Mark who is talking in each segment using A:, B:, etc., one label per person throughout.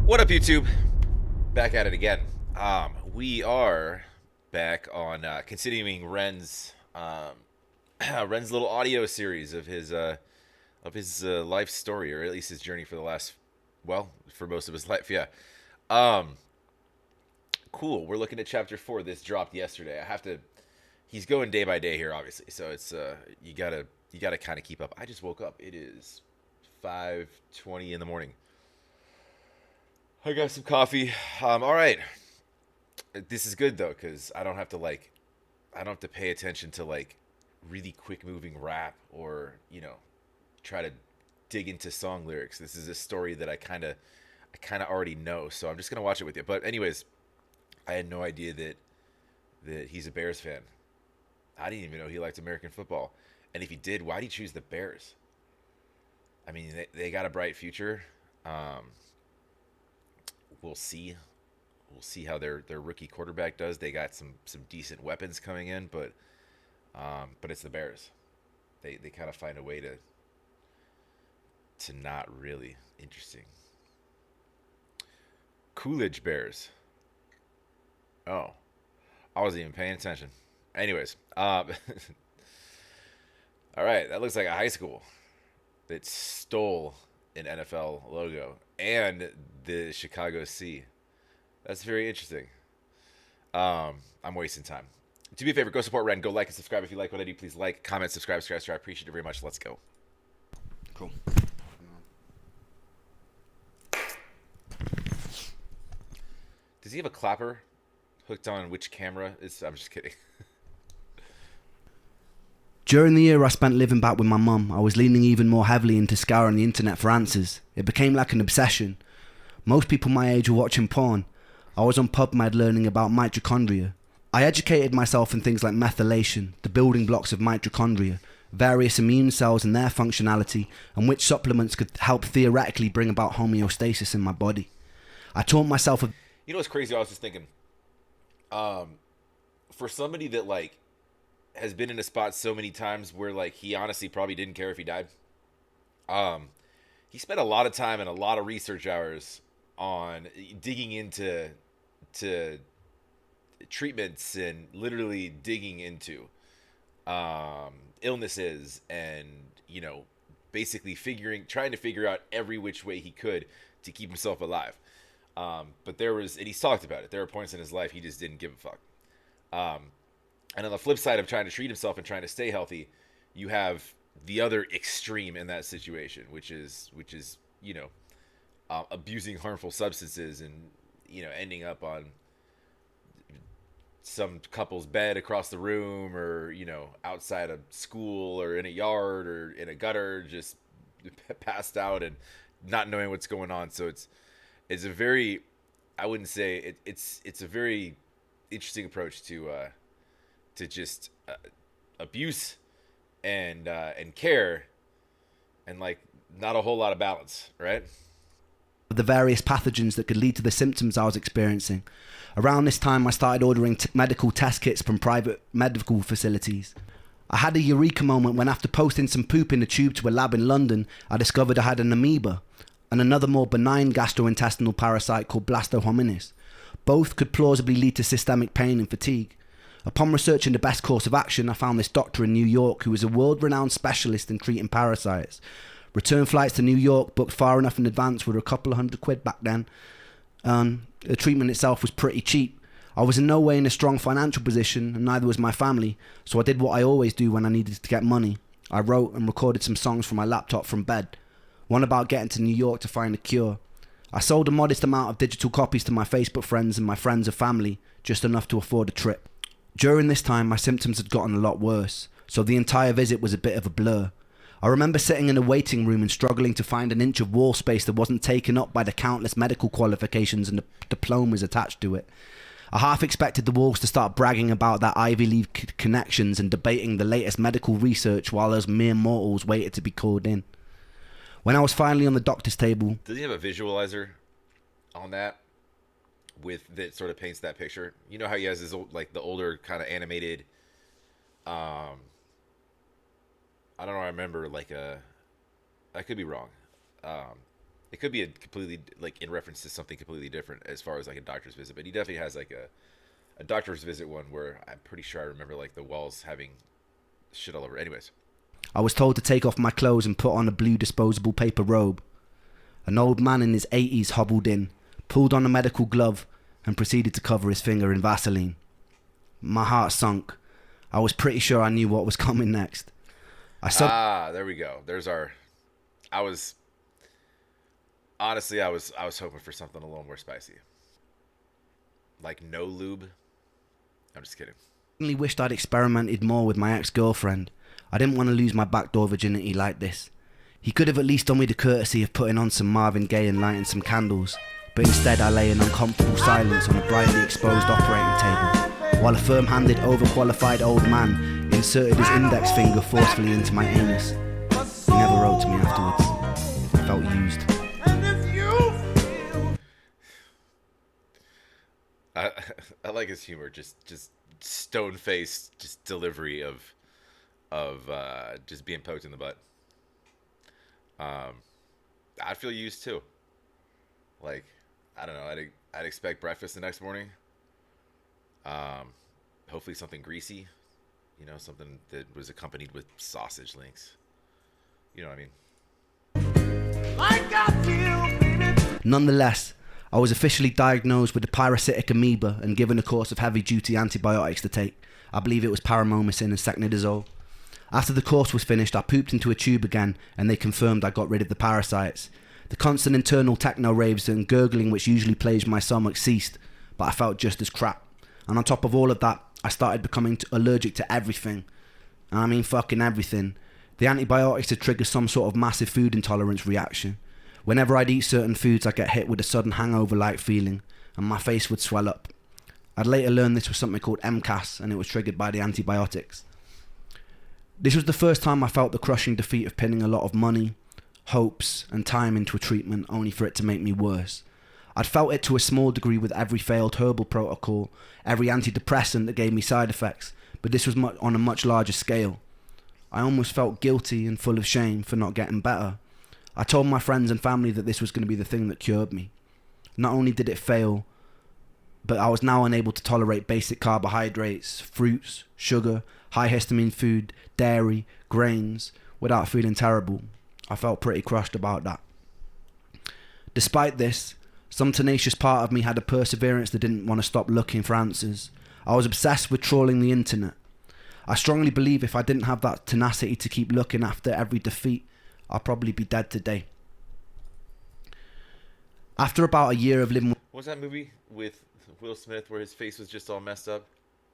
A: What up, YouTube? Back at it again. We are back on continuing Ren's Ren's little audio series of his life story, or at least his journey for the last, well, for most of his life. Yeah. Um, cool. We're looking at chapter 4. This dropped yesterday. I have to. He's going day by day here, obviously. So it's you gotta kind of keep up. I just woke up. It is 5:20 in the morning. I got some coffee. All right. This is good though, cause I don't have to pay attention to like really quick moving rap or try to dig into song lyrics. This is a story that I kind of already know, so I'm just gonna watch it with you. But anyways, I had no idea that he's a Bears fan. I didn't even know he liked American football. And if he did, why'd he choose the Bears? I mean, they got a bright future. Um, we'll see. We'll see how their rookie quarterback does. They got some decent weapons coming in, but it's the Bears. They kind of find a way to not really interesting. Coolidge Bears. Oh, I wasn't even paying attention. Anyways, all right, that looks like a high school that stole an NFL logo and the Chicago C. That's very interesting. I'm wasting time. Do me a favor, go support Ren. Go like and subscribe if you like what I do. Please like, comment, subscribe. I appreciate it very much. Let's go.
B: Cool.
A: Does he have a clapper hooked on which camera? I'm just kidding.
B: During the year I spent living back with my mum, I was leaning even more heavily into scouring the internet for answers. It became like an obsession. Most people my age were watching porn. I was on PubMed learning about mitochondria. I educated myself in things like methylation, the building blocks of mitochondria, various immune cells and their functionality, and which supplements could help theoretically bring about homeostasis in my body. I taught myself a
A: You know what's crazy? I was just thinking, um, for somebody that like has been in a spot so many times where like he honestly probably didn't care if he died. Um, he spent a lot of time and a lot of research hours on digging into to treatments and literally digging into illnesses and basically trying to figure out every which way he could to keep himself alive. But and he's talked about it. There were points in his life he just didn't give a fuck. Um, and on the flip side of trying to treat himself and trying to stay healthy, you have the other extreme in that situation, which is abusing harmful substances and ending up on some couple's bed across the room, or outside of school, or in a yard, or in a gutter, just passed out and not knowing what's going on. So it's a very, I wouldn't say it's a very interesting approach to just abuse and care, and like not a whole lot of balance, right?
B: the various pathogens that could lead to the symptoms I was experiencing. Around this time, I started ordering medical test kits from private medical facilities. I had a eureka moment when, after posting some poop in a tube to a lab in London, I discovered I had an amoeba and another more benign gastrointestinal parasite called blastohominis. Both could plausibly lead to systemic pain and fatigue. Upon researching the best course of action, I found this doctor in New York who was a world-renowned specialist in treating parasites. Return flights to New York, booked far enough in advance, were a couple of £100 back then. The treatment itself was pretty cheap. I was in no way in a strong financial position, and neither was my family, so I did what I always do when I needed to get money. I wrote and recorded some songs from my laptop from bed. One about getting to New York to find a cure. I sold a modest amount of digital copies to my Facebook friends and my friends and family, just enough to afford a trip. During this time, my symptoms had gotten a lot worse, so the entire visit was a bit of a blur. I remember sitting in a waiting room and struggling to find an inch of wall space that wasn't taken up by the countless medical qualifications and the diplomas attached to it. I half expected the walls to start bragging about their Ivy League connections and debating the latest medical research while those mere mortals waited to be called in. When I was finally on the doctor's table...
A: Does he have a visualizer on that that sort of paints that picture? You know how he has his like the older kind of animated I don't know, I remember like I could be wrong. It could be a completely like in reference to something completely different as far as like a doctor's visit, but he definitely has like a doctor's visit one where I'm pretty sure I remember like the walls having shit all over. Anyways,
B: I was told to take off my clothes and put on a blue disposable paper robe. An old man in his 80s hobbled in, pulled on a medical glove, and proceeded to cover his finger in Vaseline. My heart sunk. I was pretty sure I knew what was coming next.
A: there we go. There's our. I was honestly, I was hoping for something a little more spicy, like no lube. I'm just kidding.
B: Suddenly wished I'd experimented more with my ex-girlfriend. I didn't want to lose my backdoor virginity like this. He could have at least done me the courtesy of putting on some Marvin Gaye and lighting some candles, but instead I lay in uncomfortable silence on a brightly exposed operating table, while a firm-handed, overqualified old man inserted his index finger forcefully into my anus. He never wrote to me afterwards. I felt used.
A: I like his humor, just stone faced, just delivery of just being poked in the butt. I feel used too. Like, I don't know. I'd expect breakfast the next morning. Hopefully something greasy. You know, something that was accompanied with sausage links. You know what I mean?
B: Nonetheless, I was officially diagnosed with the parasitic amoeba and given a course of heavy-duty antibiotics to take. I believe it was paramomycin and secnidazole. After the course was finished, I pooped into a tube again, and they confirmed I got rid of the parasites. The constant internal techno raves and gurgling which usually plagued my stomach ceased, but I felt just as crap. And on top of all of that, I started becoming allergic to everything. And I mean fucking everything. The antibiotics had triggered some sort of massive food intolerance reaction. Whenever I'd eat certain foods, I'd get hit with a sudden hangover-like feeling, and my face would swell up. I'd later learned this was something called MCAS, and it was triggered by the antibiotics. This was the first time I felt the crushing defeat of pinning a lot of money, hopes, and time into a treatment only for it to make me worse. I'd felt it to a small degree with every failed herbal protocol, every antidepressant that gave me side effects, but this was on a much larger scale. I almost felt guilty and full of shame for not getting better. I told my friends and family that this was going to be the thing that cured me. Not only did it fail, but I was now unable to tolerate basic carbohydrates, fruits, sugar, high histamine food, dairy, grains, without feeling terrible. I felt pretty crushed about that. Despite this, some tenacious part of me had a perseverance that didn't want to stop looking for answers. I was obsessed with trawling the internet. I strongly believe if I didn't have that tenacity to keep looking after every defeat, I'll probably be dead today. After about a year of living...
A: What was that movie with Will Smith where his face was just all messed up?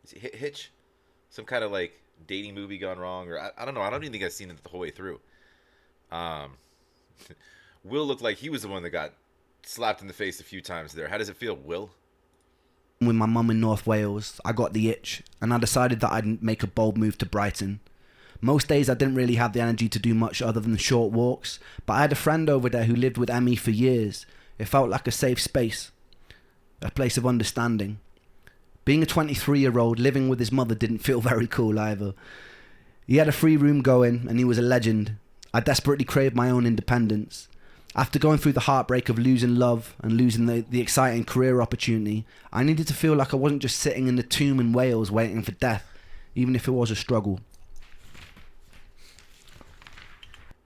A: Is it Hitch? Some kind of like dating movie gone wrong, or I don't know. I don't even think I've seen it the whole way through. Will looked like he was the one that got slapped in the face a few times there. How does it feel, Will?
B: With my mum in North Wales, I got the itch, and I decided that I'd make a bold move to Brighton. Most days I didn't really have the energy to do much other than short walks, but I had a friend over there who lived with Emmy for years. It felt like a safe space, a place of understanding. Being a 23-year-old living with his mother didn't feel very cool either. He had a free room going, and he was a legend. I desperately craved my own independence. After going through the heartbreak of losing love and losing the exciting career opportunity, I needed to feel like I wasn't just sitting in the tomb in Wales waiting for death, even if it was a struggle.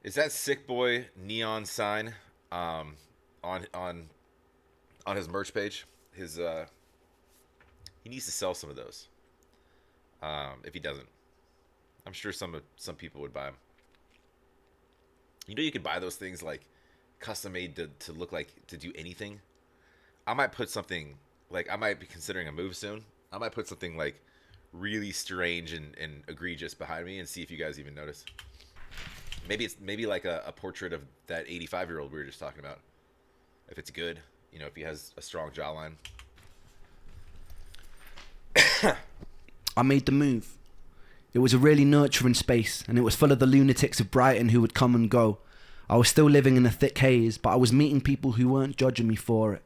A: Is that Sick Boy neon sign on his merch page? His he needs to sell some of those. If he doesn't, I'm sure some people would buy them. You know, you could buy those things like custom made to look like to do anything. I might put something like, I might be considering a move soon. I might put something like really strange and egregious behind me and see if you guys even notice. Maybe like a portrait of that 85-year-old we were just talking about. If it's good, you know, if he has a strong jawline.
B: I made the move. It was a really nurturing space, and it was full of the lunatics of Brighton who would come and go. I was still living in a thick haze, but I was meeting people who weren't judging me for it.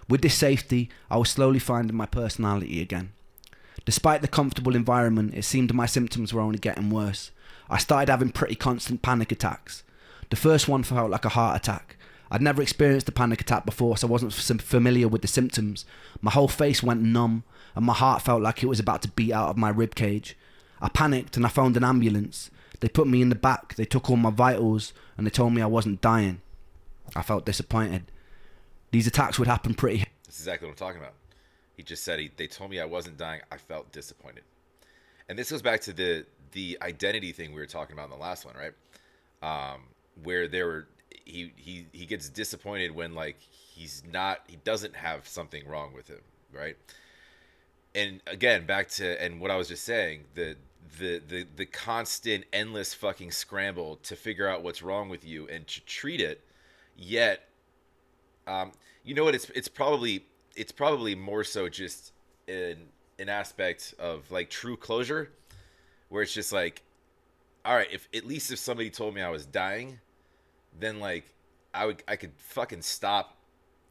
B: With this safety, I was slowly finding my personality again. Despite the comfortable environment, it seemed my symptoms were only getting worse. I started having pretty constant panic attacks. The first one felt like a heart attack. I'd never experienced a panic attack before, so I wasn't familiar with the symptoms. My whole face went numb, and my heart felt like it was about to beat out of my ribcage. I panicked and I phoned an ambulance. They put me in the back, they took all my vitals, and they told me I wasn't dying. I felt disappointed. These attacks would happen pretty...
A: That's exactly what I'm talking about. He just said, they told me I wasn't dying. I felt disappointed. And this goes back to the identity thing we were talking about in the last one, right? Where he gets disappointed when like he doesn't have something wrong with him, right? And again, back to what I was just saying, the constant endless fucking scramble to figure out what's wrong with you and to treat it, yet you know what, it's probably more so just an aspect of like true closure, where it's just like, all right, if at least if somebody told me I was dying, then like I could fucking stop,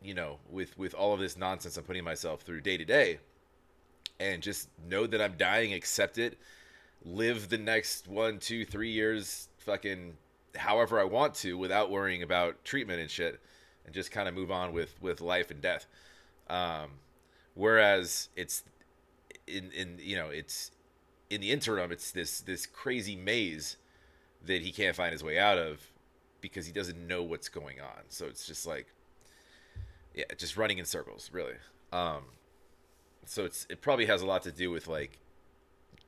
A: you know, with all of this nonsense I'm putting myself through day to day, and just know that I'm dying, accept it, live the next 1, 2, 3 years fucking however I want to without worrying about treatment and shit, and just kind of move on with life and death. Whereas it's in you know, it's in the interim, it's this crazy maze that he can't find his way out of because he doesn't know what's going on. So it's just like, yeah, just running in circles, really. So it probably has a lot to do with like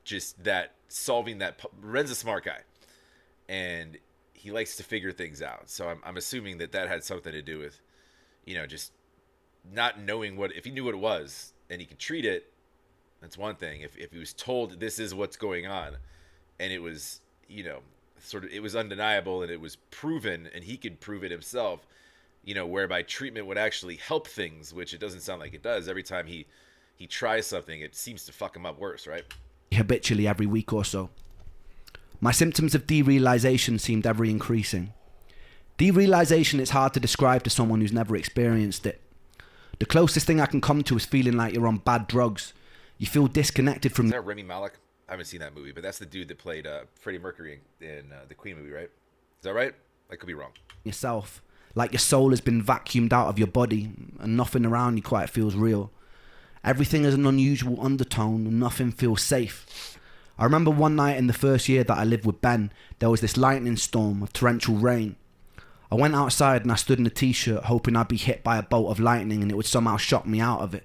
A: just that solving that. Ren's a smart guy, and he likes to figure things out. So I'm assuming that had something to do with, you know, just not knowing what, if he knew what it was and he could treat it, that's one thing. If he was told this is what's going on, and it was, you know, sort of, it was undeniable and it was proven and he could prove it himself, you know, whereby treatment would actually help things, which it doesn't sound like it does. Every time he tries something, it seems to fuck him up worse, right?
B: Habitually every week or so. My symptoms of derealization seemed ever increasing. Derealization is hard to describe to someone who's never experienced it. The closest thing I can come to is feeling like you're on bad drugs. You feel disconnected from...
A: Is that Remy Malek? I haven't seen that movie, but that's the dude that played Freddie Mercury in the Queen movie, right? Is that right? I could be wrong.
B: Yourself. Like your soul has been vacuumed out of your body and nothing around you quite feels real. Everything has an unusual undertone and nothing feels safe. I remember one night in the first year that I lived with Ben, there was this lightning storm of torrential rain. I went outside and I stood in a t-shirt hoping I'd be hit by a bolt of lightning and it would somehow shock me out of it.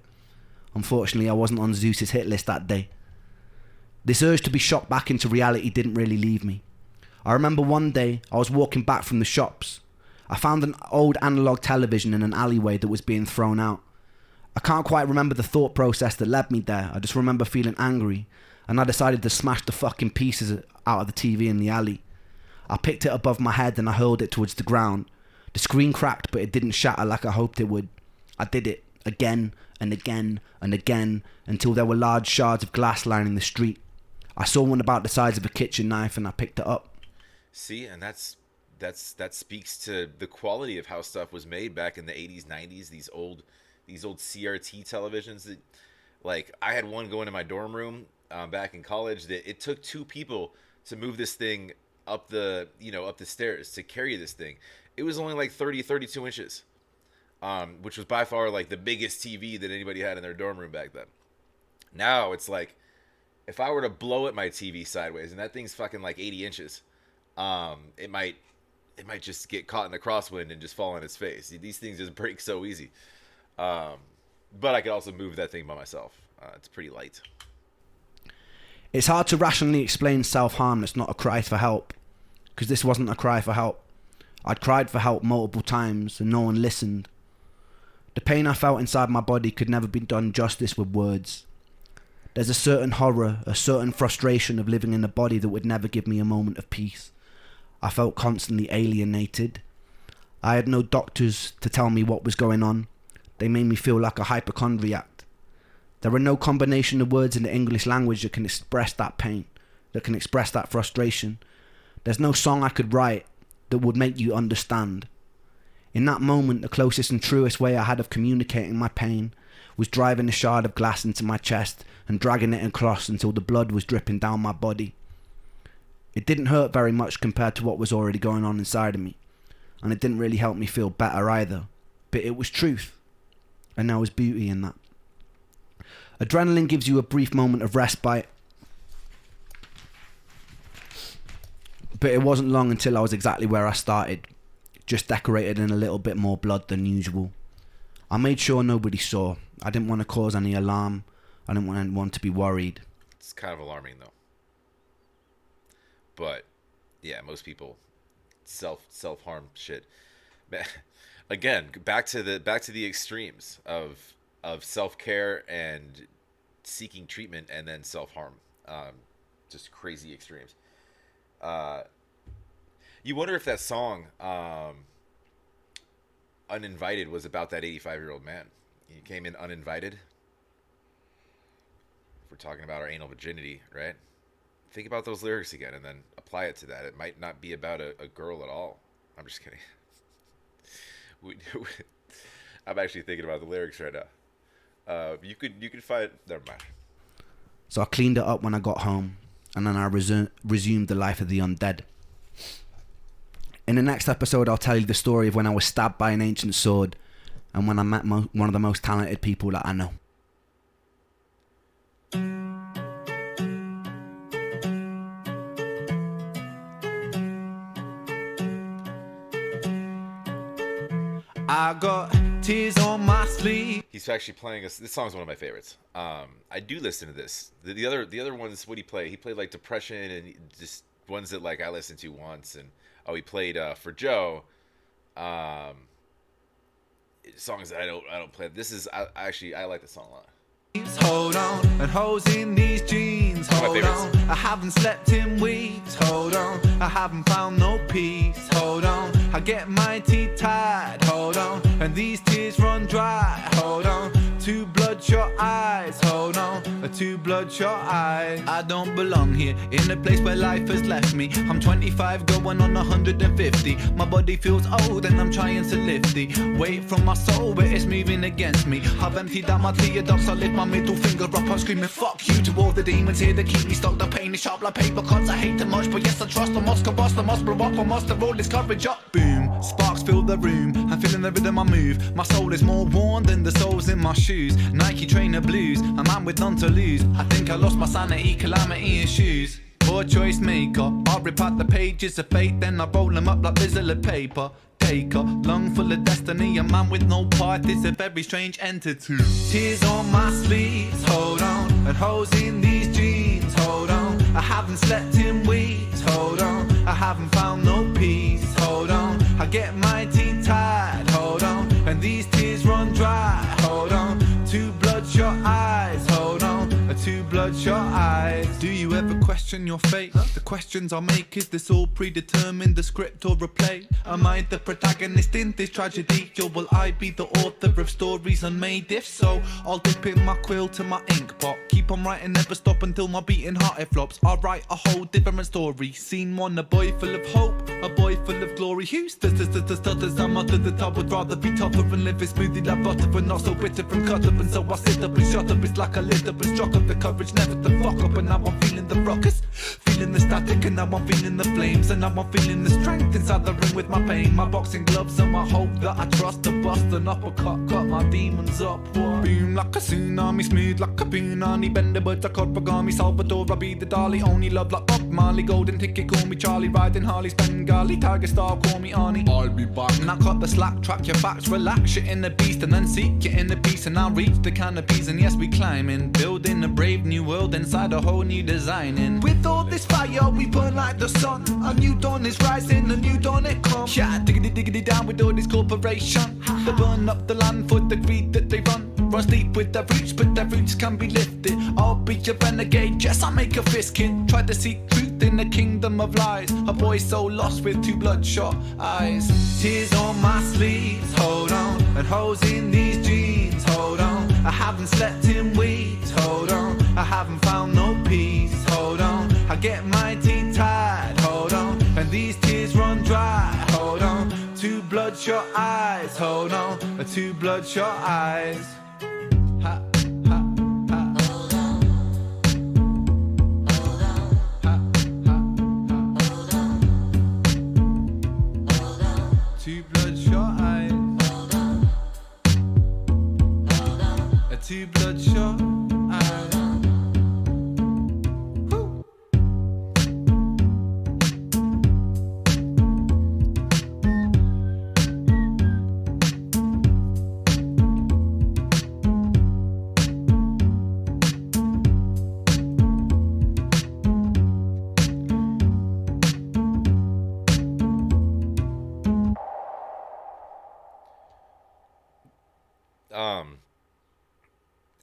B: Unfortunately, I wasn't on Zeus's hit list that day. This urge to be shocked back into reality didn't really leave me. I remember one day I was walking back from the shops. I found an old analog television in an alleyway that was being thrown out. I can't quite remember the thought process that led me there. I just remember feeling angry, and I decided to smash the fucking pieces out of the TV in the alley. I picked it above my head and I hurled it towards the ground. The screen cracked, but it didn't shatter like I hoped it would. I did it again and again and again until there were large shards of glass lining the street. I saw one about the size of a kitchen knife and I picked it up.
A: See, and that speaks to the quality of how stuff was made back in the 80s, 90s, these old CRT televisions that, like, I had one going in my dorm room back in college that it took 2 people to move this thing up the stairs to carry this thing. It was only like 32 inches, which was by far like the biggest TV that anybody had in their dorm room back then. Now it's like, if I were to blow at my TV sideways and that thing's fucking like 80 inches, it might just get caught in the crosswind and just fall on its face. These things just break so easy. But I could also move that thing by myself. It's pretty light.
B: It's hard to rationally explain self-harm that's not a cry for help, because this wasn't a cry for help. I'd cried for help multiple times and no one listened. The pain I felt inside my body could never be done justice with words. There's a certain horror, a certain frustration of living in a body that would never give me a moment of peace. I felt constantly alienated. I had no doctors to tell me what was going on. They made me feel like a hypochondriac. There are no combination of words in the English language that can express that pain, that can express that frustration. There's no song I could write that would make you understand. In that moment, the closest and truest way I had of communicating my pain was driving a shard of glass into my chest and dragging it across until the blood was dripping down my body. It didn't hurt very much compared to what was already going on inside of me. and it didn't really help me feel better either. But it was truth, and there was beauty in that. Adrenaline gives you a brief moment of respite, but it wasn't long until I was exactly where I started, just decorated in a little bit more blood than usual. I made sure nobody saw. I didn't want to cause any alarm. I didn't want anyone to be worried.
A: It's kind of alarming though. But yeah, most people self-harm shit. Again, back to the extremes of self-care and seeking treatment and then self-harm. Just crazy extremes. You wonder if that song Uninvited was about that 85-year-old man. He came in uninvited. If we're talking about our anal virginity, right? Think about those lyrics again and then apply it to that. It might not be about a girl at all. I'm just kidding. I'm actually thinking about the lyrics right now. You could find... Never mind.
B: So I cleaned it up when I got home, and then I resumed the life of the undead. In the next episode, I'll tell you the story of when I was stabbed by an ancient sword and when I met one of the most talented people that I know. I got tears on my sleeve.
A: He's actually playing us. This song's one of my favorites. I do listen to this. The other ones, what he played? He played like Depression and just ones that like I listened to once. And he played For Joe. Songs that I don't play. This is I like this song a lot.
C: Hold on, and holes in these jeans. Hold on, I haven't slept in weeks. Hold on, I haven't found no peace. Hold on, I get my teeth tied. Hold on, and these tears run dry. Hold on, two bloodshot eyes. Hold on, two bloodshot eyes. I don't belong here in a place where life has left me. I'm 25 going on 150. My body feels old and I'm trying to lift the weight from my soul, but it's moving against me. I've emptied out my tear ducts. I lift my middle finger up. I'm screaming fuck you to all the demons here that keep me stuck. The pain is sharp like paper cuts. I hate too much, but yes I trust. I must combust, I must blow up, I must roll this courage up. Boom, sparks fill the room. I'm feeling the rhythm I move. My soul is more worn than the soles in my shoes. Nike trainer blues, a man with none to lose. I think I lost my sanity, calamity in shoes. Poor choice maker, I rip out the pages of fate, then I roll them up like bizzle paper. Taker, lung full of destiny, a man with no path is a very strange entity. Tears on my sleeves, hold on, and holes in these jeans, hold on. I haven't slept in weeks, hold on. I haven't found no peace, hold on. I get my teeth tied, hold on, and these tears run dry, hold on. Two bloodshot eyes, hold on, two bloodshot eyes. Do you ever question your fate? The questions I make, is this all predetermined, the script or a play? Am I the protagonist in this tragedy, or will I be the author of stories unmade? If so, I'll dip in my quill to my ink pot, keep on writing, never stop until my beating heart it flops. I'll write a whole different story. Scene one, a boy full of hope, a boy full of glory. Who stutters, I'm under the top. Would rather be tougher and live it smoothly like butter, but not so bitter and cut up. And so I sit up and shut up. It's like a lid up and struck up the courage never to fuck up. And now I'm feeling the ruckus, feeling the static, and now I'm feeling the flames, and now I'm feeling the strength inside the ring with my pain. My boxing gloves and my hope that I trust to bust an uppercut, cut my demons up. Whoa. Boom like a tsunami, smooth like a punani, bend the birds like origami. Salvador, I be the Dali, only love like Bob Marley. Golden ticket, call me Charlie, riding Harley's Bengali. Tiger Star, call me Arnie. I'll be back. Now cut the slack, track your facts, relax, you're in the beast, and then seek your inner peace. And I'll reach the canopies, and yes we climbing, building a brave new world inside a whole new designing. With all this fire we burn like the sun, a new dawn is rising, a new dawn it comes. Yeah, diggity diggity down with all this corporation. They burn up the land for the greed that they run. Run deep with their roots, but their roots can be lifted. I'll be a renegade, yes I make a fist kid. Try to seek truth in the kingdom of lies. A boy so lost with two bloodshot eyes. Tears on my sleeves, hold on, and holes in these jeans, hold on. I haven't slept in weeks, hold on. I haven't found no peace, hold on. I get my teeth tied, hold on, and these tears run dry, hold on. Two bloodshot eyes, hold on, two bloodshot eyes. Ha, ha, ha. Hold on. Hold on. Ha, ha, ha. Hold on. Hold on. Two too bloodshot.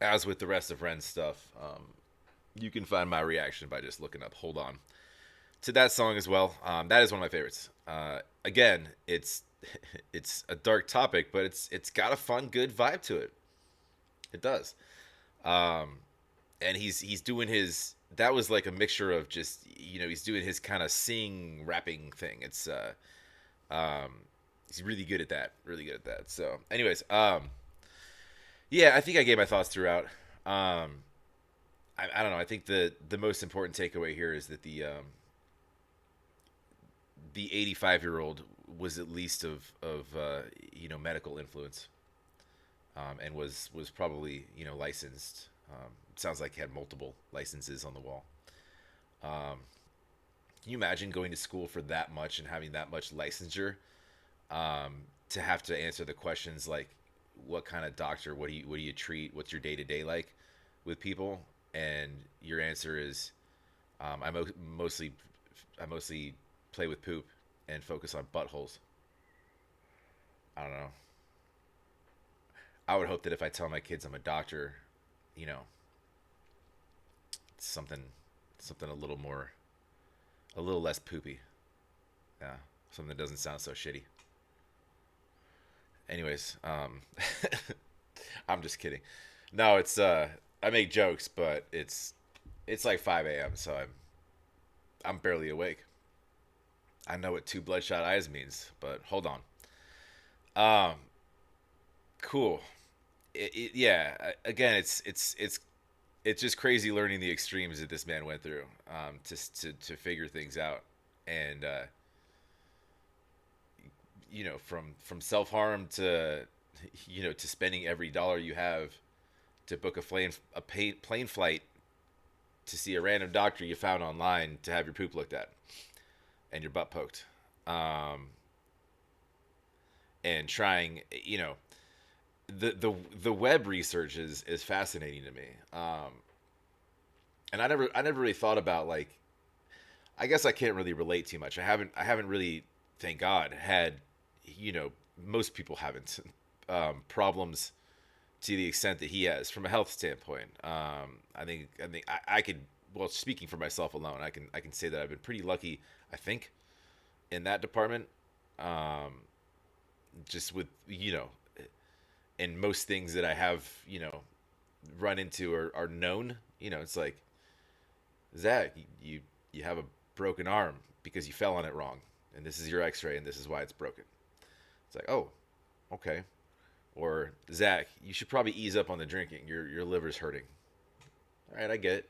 A: As with the rest of Ren's stuff, you can find my reaction by just looking up "Hold On" to that song as well. That is one of my favorites. Again, it's a dark topic, but it's got a fun, good vibe to it. It does. And he's doing his. That was like a mixture of just he's doing his kind of sing rapping thing. It's he's really good at that. Really good at that. So, anyways, yeah, I think I gave my thoughts throughout. I don't know. I think the most important takeaway here is that the 85-year-old was at least of medical influence, and was probably licensed. Sounds like he had multiple licenses on the wall. Can you imagine going to school for that much and having that much licensure, to have to answer the questions like, what kind of doctor, what do you treat, what's your day-to-day like with people, and your answer is, I mostly play with poop and focus on buttholes. I don't know. I would hope that if I tell my kids I'm a doctor, it's something a little less poopy. Yeah, something that doesn't sound so shitty. Anyways, I'm just kidding. No, it's I make jokes, but it's like 5 a.m., so I'm barely awake. I know what two bloodshot eyes means, but hold on. Cool. Yeah. Again, it's just crazy learning the extremes that this man went through, to figure things out, and from self harm to to spending every dollar you have to book a plane flight to see a random doctor you found online to have your poop looked at and your butt poked, and trying, the web research is fascinating to me, and I never really thought about, like, I guess I can't really relate too much. I haven't really, thank God, had, most people haven't, problems to the extent that he has from a health standpoint. I think I could, well, speaking for myself alone, I can say that I've been pretty lucky, I think, in that department. Just with, and most things that I have, run into are known. It's like, Zach, you have a broken arm because you fell on it wrong, and this is your X-ray, and this is why it's broken. It's like, oh, okay. Or, Zach, you should probably ease up on the drinking. Your liver's hurting. All right, I get it.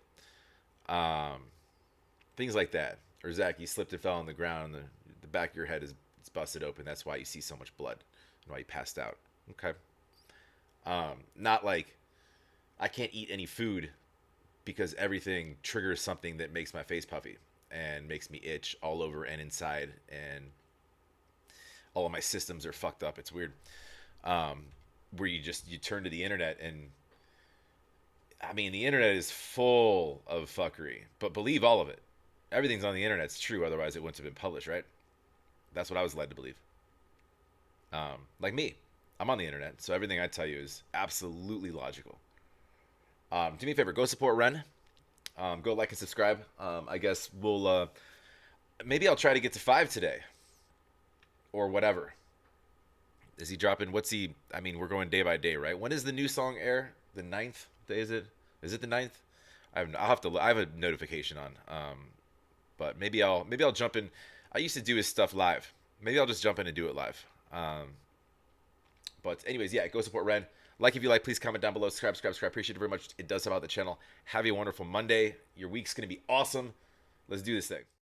A: Things like that. Or, Zach, you slipped and fell on the ground, and the back of your head is busted open. That's why you see so much blood and why you passed out. Okay. Not like I can't eat any food because everything triggers something that makes my face puffy and makes me itch all over and inside, and all of my systems are fucked up. It's weird. Where you turn to the internet, and I mean, the internet is full of fuckery, but believe all of it. Everything's on the internet. It's true. Otherwise it wouldn't have been published, right? That's what I was led to believe. Like me, I'm on the internet, so everything I tell you is absolutely logical. Do me a favor, go support Ren. Go like and subscribe. I guess we'll, maybe I'll try to get to 5 today, or whatever. Is he dropping? I mean, we're going day by day, right? When does the new song air? The 9th day, is it? Is it the 9th? I'll have to. I have a notification on. But maybe I'll jump in. I used to do his stuff live. Maybe I'll just jump in and do it live. But anyways, yeah, go support Ren. Like if you like, please comment down below. Subscribe. Appreciate it very much. It does help out the channel. Have a wonderful Monday. Your week's gonna be awesome. Let's do this thing.